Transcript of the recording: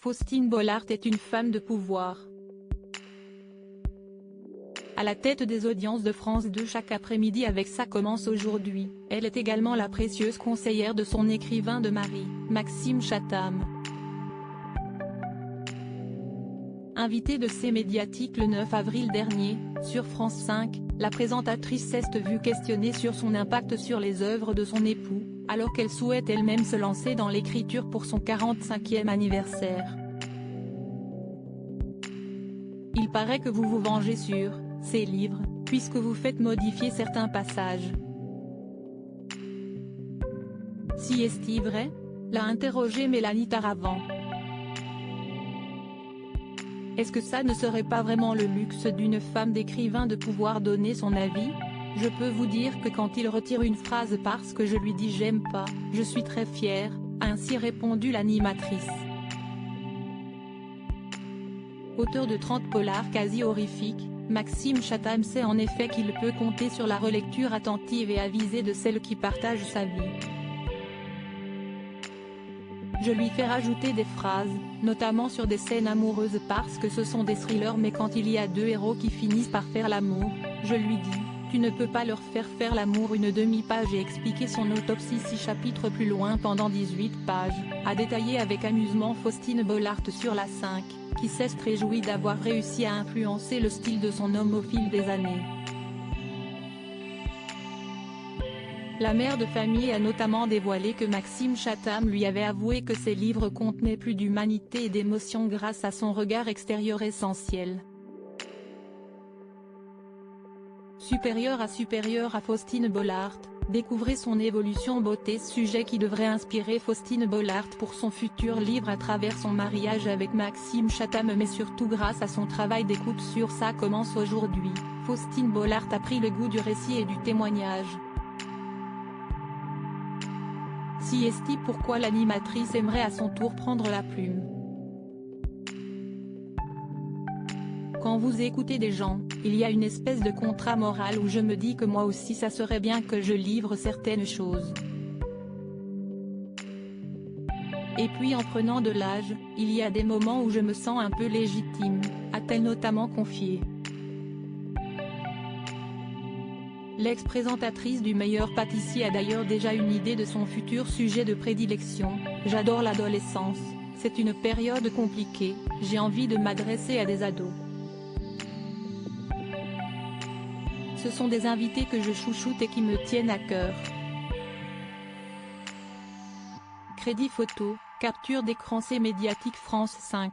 Faustine Bollaert est une femme de pouvoir. À la tête des audiences de France 2 chaque après-midi avec Ça commence aujourd'hui, elle est également la précieuse conseillère de son écrivain de mari, Maxime Chatham. Invitée de C Médiatique le 9 avril dernier, sur France 5, la présentatrice s'est vue questionnée sur son impact sur les œuvres de son époux, alors qu'elle souhaite elle-même se lancer dans l'écriture pour son 45e anniversaire. Il paraît que vous vous vengez sur ces livres, puisque vous faites modifier certains passages. Si est-il vrai? L'a interrogé Mélanie Taravant. Est-ce que ça ne serait pas vraiment le luxe d'une femme d'écrivain de pouvoir donner son avis? Je peux vous dire que quand il retire une phrase parce que je lui dis j'aime pas, je suis très fière, a ainsi répondu l'animatrice. Auteur de 30 polars quasi horrifiques, Maxime Chatham sait en effet qu'il peut compter sur la relecture attentive et avisée de celles qui partagent sa vie. Je lui fais rajouter des phrases, notamment sur des scènes amoureuses parce que ce sont des thrillers, mais quand il y a deux héros qui finissent par faire l'amour, je lui dis, tu ne peux pas leur faire l'amour une demi-page et expliquer son autopsie 6 chapitres plus loin pendant 18 pages, a détaillé avec amusement Faustine Bollaert sur la 5, qui s'est réjouie d'avoir réussi à influencer le style de son homme au fil des années. La mère de famille a notamment dévoilé que Maxime Chatham lui avait avoué que ses livres contenaient plus d'humanité et d'émotion grâce à son regard extérieur essentiel. Supérieur à Faustine Bollaert, découvrez son évolution beauté, sujet qui devrait inspirer Faustine Bollaert pour son futur livre à travers son mariage avec Maxime Chatham, mais surtout grâce à son travail d'écoute sur Ça commence aujourd'hui. Faustine Bollaert a pris le goût du récit et du témoignage. Si est-il pourquoi l'animatrice aimerait à son tour prendre la plume. Quand vous écoutez des gens, il y a une espèce de contrat moral où je me dis que moi aussi ça serait bien que je livre certaines choses. Et puis en prenant de l'âge, il y a des moments où je me sens un peu légitime, a-t-elle notamment confié. L'ex-présentatrice du Meilleur pâtissier a d'ailleurs déjà une idée de son futur sujet de prédilection. J'adore l'adolescence, c'est une période compliquée, j'ai envie de m'adresser à des ados. Ce sont des invités que je chouchoute et qui me tiennent à cœur. Crédit photo, capture d'écran C Médiatique France 5.